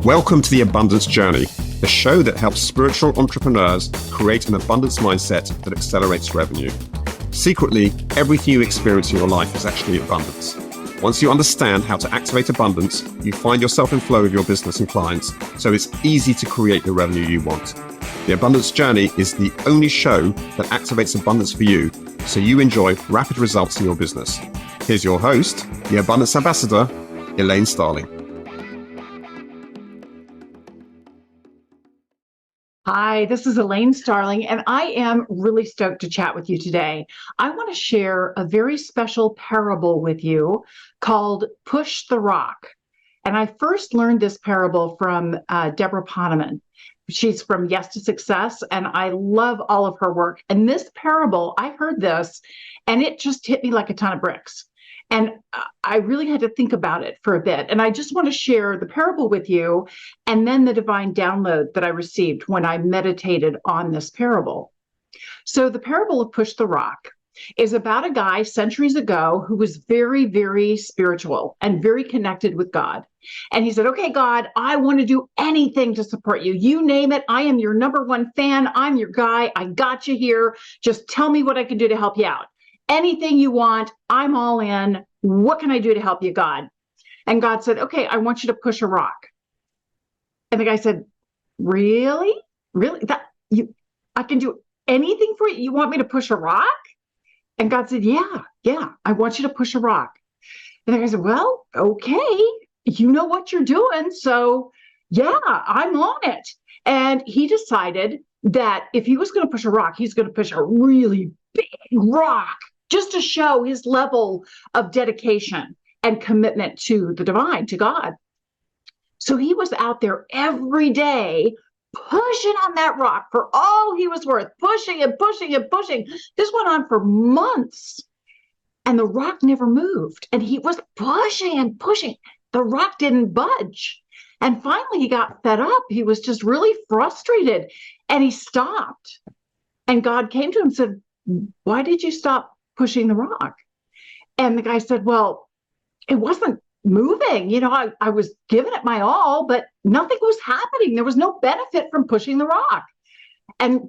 Welcome to the Abundance Journey, the show that helps spiritual entrepreneurs create an abundance mindset that accelerates revenue. Secretly, everything you experience in your life is actually abundance. Once you understand how to activate abundance, you find yourself in flow with your business and clients, so it's easy to create the revenue you want. The Abundance Journey is the only show that activates abundance for you, so you enjoy rapid results in your business. Here's your host, the Abundance Ambassador, Elaine Starling. Hi, this is Elaine Starling, and I am really stoked to chat with you today. I want to share a very special parable with you called Push the Rock. And I first learned this parable from Deborah Poneman. She's from Yes to Success, and I love all of her work. And this parable, I heard this, and it just hit me like a ton of bricks. And I really had to think about it for a bit. And I just want to share the parable with you and then the divine download that I received when I meditated on this parable. So the parable of Push the Rock is about a guy centuries ago who was very, very spiritual and very connected with God. And he said, okay, God, I want to do anything to support you. You name it. I am your number one fan. I'm your guy. I got you here. Just tell me what I can do to help you out. Anything you want, I'm all in. What can I do to help you, God? And God said, okay, I want you to push a rock. And the guy said, really? Really? I can do anything for you? You want me to push a rock? And God said, yeah, I want you to push a rock. And the guy said, well, okay, you know what you're doing. So yeah, I'm on it. And he decided that if he was going to push a rock, he's going to push a really big rock, just to show his level of dedication and commitment to the divine, to God. So he was out there every day pushing on that rock for all he was worth, pushing and pushing and pushing. This went on for months, and the rock never moved. And he was pushing and pushing. The rock didn't budge. And finally, he got fed up. He was just really frustrated, and he stopped. And God came to him and said, why did you stop pushing the rock? And the guy said, well, it wasn't moving. You know, I was giving it my all, but nothing was happening. There was no benefit from pushing the rock. And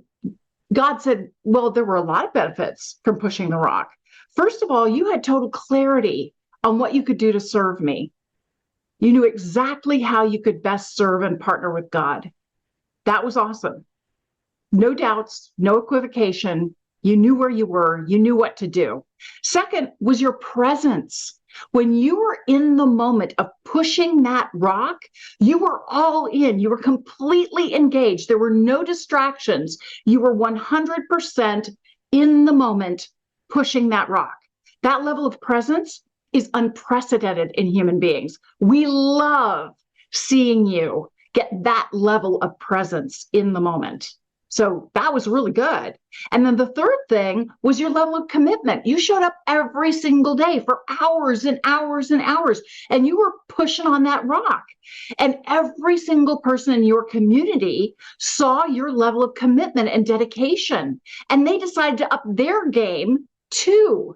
God said, well, there were a lot of benefits from pushing the rock. First of all, you had total clarity on what you could do to serve me. You knew exactly how you could best serve and partner with God. That was awesome. No doubts, no equivocation. You knew where you were. You knew what to do. Second was your presence. When you were in the moment of pushing that rock, you were all in. You were completely engaged. There were no distractions. You were 100% in the moment pushing that rock. That level of presence is unprecedented in human beings. We love seeing you get that level of presence in the moment. So that was really good. And then the third thing was your level of commitment. You showed up every single day for hours and hours and hours, and you were pushing on that rock. And every single person in your community saw your level of commitment and dedication, and they decided to up their game too,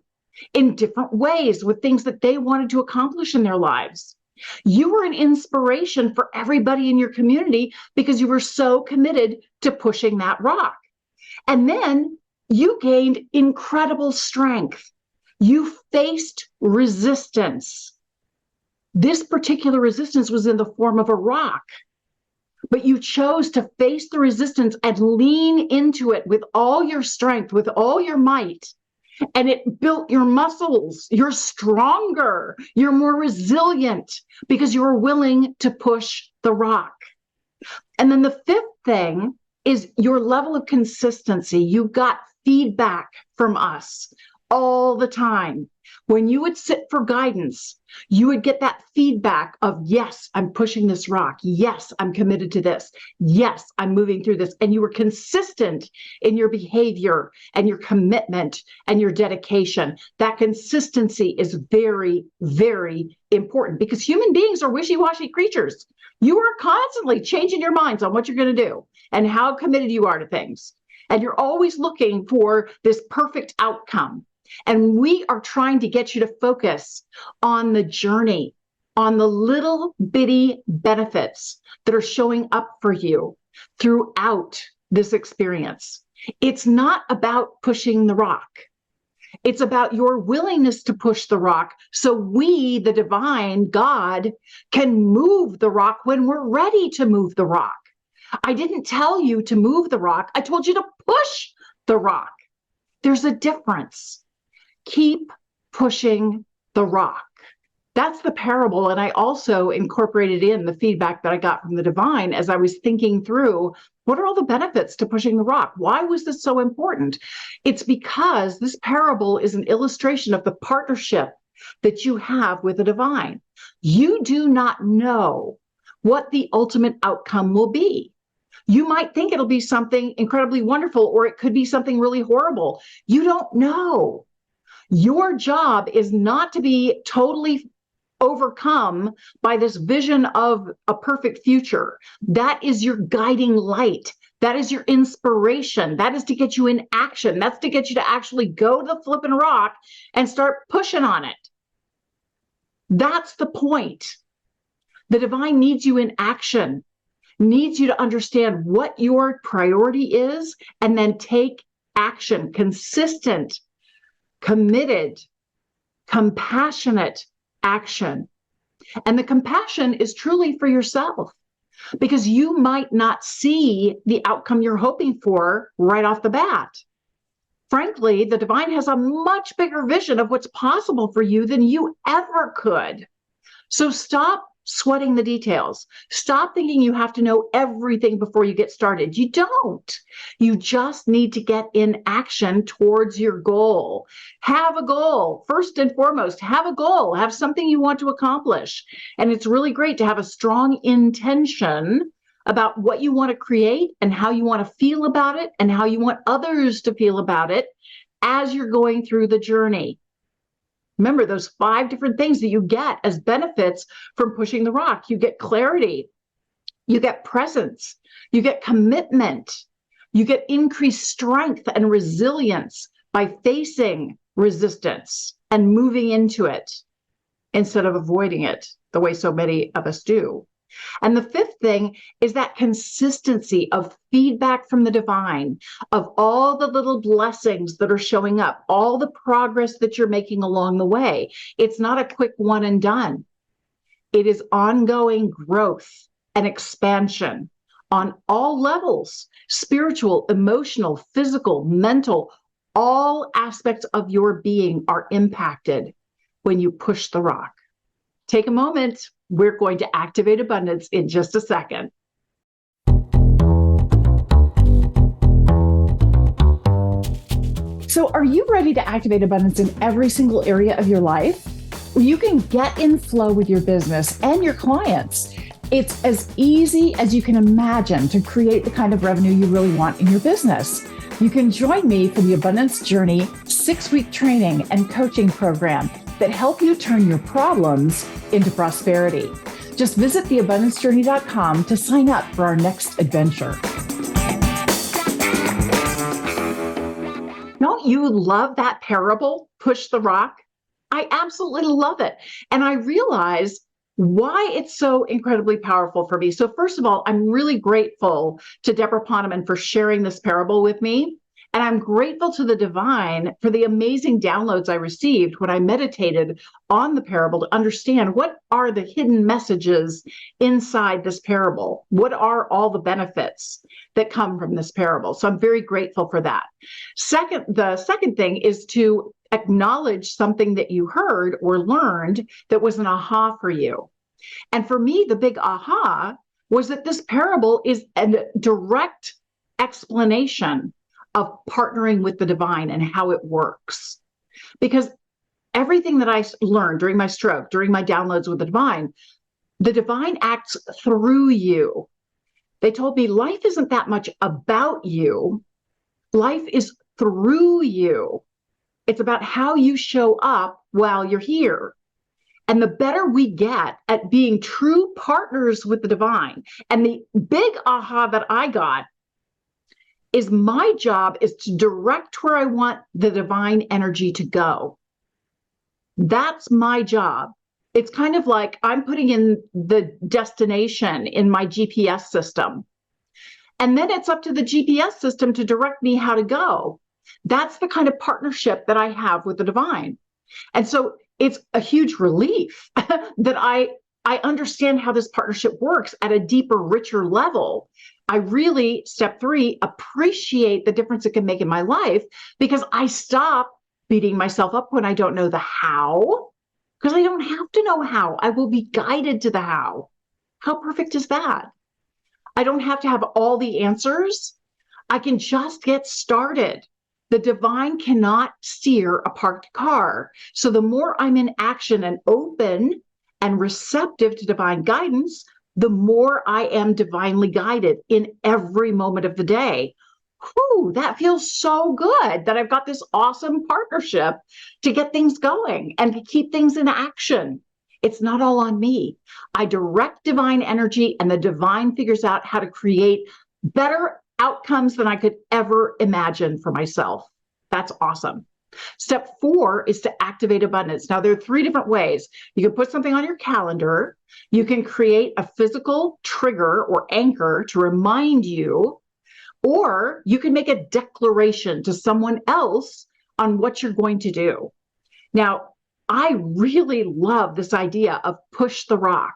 in different ways with things that they wanted to accomplish in their lives. You were an inspiration for everybody in your community because you were so committed to pushing that rock. And then you gained incredible strength. You faced resistance. This particular resistance was in the form of a rock, but you chose to face the resistance and lean into it with all your strength, with all your might. And it built your muscles. You're stronger. You're more resilient because you were willing to push the rock. And then the fifth thing is your level of consistency. You got feedback from us all the time. When you would sit for guidance, you would get that feedback of, yes, I'm pushing this rock. Yes, I'm committed to this. Yes, I'm moving through this. And you were consistent in your behavior and your commitment and your dedication. That consistency is very, very important because human beings are wishy-washy creatures. You are constantly changing your minds on what you're going to do and how committed you are to things. And you're always looking for this perfect outcome. And we are trying to get you to focus on the journey, on the little bitty benefits that are showing up for you throughout this experience. It's not about pushing the rock. It's about your willingness to push the rock so we, the divine God, can move the rock when we're ready to move the rock. I didn't tell you to move the rock. I told you to push the rock. There's a difference. Keep pushing the rock. That's the parable. And I also incorporated in the feedback that I got from the divine as I was thinking through what are all the benefits to pushing the rock? Why was this so important? It's because this parable is an illustration of the partnership that you have with the divine. You do not know what the ultimate outcome will be. You might think it'll be something incredibly wonderful, or it could be something really horrible. You don't know. Your job is not to be totally overcome by this vision of a perfect future. That is your guiding light. That is your inspiration. That is to get you in action. That's to get you to actually go to the flipping rock and start pushing on it. That's the point. The divine needs you in action, needs you to understand what your priority is, and then take action, consistent, committed, compassionate action. And the compassion is truly for yourself, because you might not see the outcome you're hoping for right off the bat. Frankly, the divine has a much bigger vision of what's possible for you than you ever could. So stop sweating the details. Stop thinking you have to know everything before you get started. You don't. You just need to get in action towards your goal. Have a goal. First and foremost, have a goal. Have something you want to accomplish. And it's really great to have a strong intention about what you want to create and how you want to feel about it and how you want others to feel about it as you're going through the journey. Remember those 5 different things that you get as benefits from pushing the rock. You get clarity, you get presence, you get commitment, you get increased strength and resilience by facing resistance and moving into it instead of avoiding it the way so many of us do. And the 5th thing is that consistency of feedback from the divine, of all the little blessings that are showing up, all the progress that you're making along the way. It's not a quick one and done. It is ongoing growth and expansion on all levels: spiritual, emotional, physical, mental. All aspects of your being are impacted when you push the rock. Take a moment. We're going to activate abundance in just a second. So are you ready to activate abundance in every single area of your life? Well, you can get in flow with your business and your clients. It's as easy as you can imagine to create the kind of revenue you really want in your business. You can join me for the Abundance Journey 6-week training and coaching program that help you turn your problems into prosperity. Just visit theabundancejourney.com to sign up for our next adventure. Don't you love that parable, Push the Rock? I absolutely love it. And I realize why it's so incredibly powerful for me. So first of all, I'm really grateful to Deborah Poneman for sharing this parable with me. And I'm grateful to the divine for the amazing downloads I received when I meditated on the parable to understand what are the hidden messages inside this parable. What are all the benefits that come from this parable? So I'm very grateful for that. The second thing is to acknowledge something that you heard or learned that was an aha for you. And for me, the big aha was that this parable is a direct explanation of partnering with the divine and how it works. Because everything that I learned during my stroke, during my downloads with the divine acts through you. They told me life isn't that much about you. Life is through you. It's about how you show up while you're here. And the better we get at being true partners with the divine, and the big aha that I got is my job is to direct where I want the divine energy to go. That's my job. It's kind of like I'm putting in the destination in my GPS system. And then it's up to the GPS system to direct me how to go. That's the kind of partnership that I have with the divine. And so it's a huge relief that I understand how this partnership works at a deeper, richer level. I really, step 3, appreciate the difference it can make in my life because I stop beating myself up when I don't know the how, because I don't have to know how. I will be guided to the how. How perfect is that? I don't have to have all the answers. I can just get started. The divine cannot steer a parked car. So the more I'm in action and open and receptive to divine guidance, the more I am divinely guided in every moment of the day. Whew, that feels so good that I've got this awesome partnership to get things going and to keep things in action. It's not all on me. I direct divine energy, and the divine figures out how to create better outcomes than I could ever imagine for myself. That's awesome. Step 4 is to activate abundance. Now, there are 3 different ways. You can put something on your calendar. You can create a physical trigger or anchor to remind you, or you can make a declaration to someone else on what you're going to do. Now, I really love this idea of push the rock.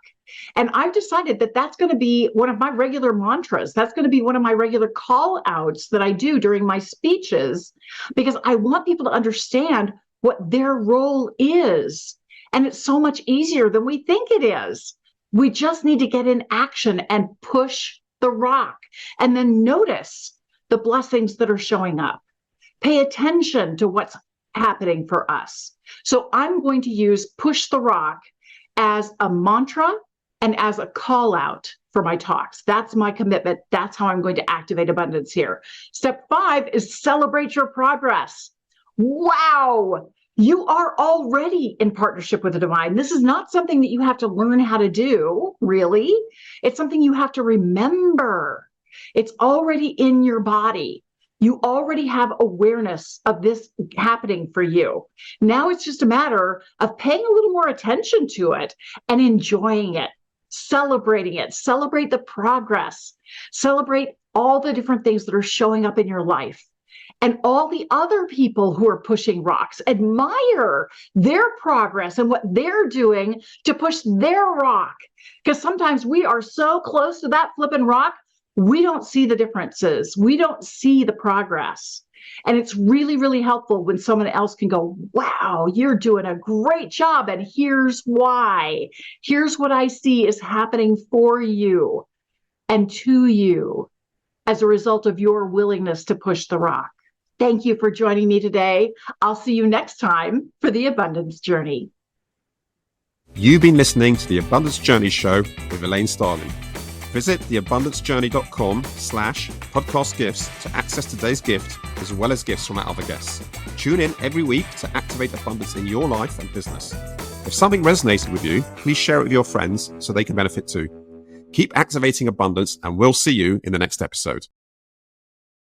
And I've decided that that's going to be one of my regular mantras. That's going to be one of my regular call outs that I do during my speeches, because I want people to understand what their role is. And it's so much easier than we think it is. We just need to get in action and push the rock, and then notice the blessings that are showing up. Pay attention to what's happening for us. So I'm going to use push the rock as a mantra and as a call out for my talks. That's my commitment. That's how I'm going to activate abundance here. Step 5 is celebrate your progress. Wow. You are already in partnership with the divine. This is not something that you have to learn how to do, really. It's something you have to remember. It's already in your body. You already have awareness of this happening for you. Now it's just a matter of paying a little more attention to it and enjoying it, celebrating it, celebrate the progress, celebrate all the different things that are showing up in your life. And all the other people who are pushing rocks, admire their progress and what they're doing to push their rock. Because sometimes we are so close to that flipping rock, we don't see the differences. We don't see the progress. And it's really, really helpful when someone else can go, wow, you're doing a great job. And here's why. Here's what I see is happening for you and to you as a result of your willingness to push the rock. Thank you for joining me today. I'll see you next time for the Abundance Journey. You've been listening to the Abundance Journey Show with Elaine Starling. Visit theabundancejourney.com/podcast gifts to access today's gift, as well as gifts from our other guests. Tune in every week to activate abundance in your life and business. If something resonated with you, please share it with your friends so they can benefit too. Keep activating abundance, and we'll see you in the next episode.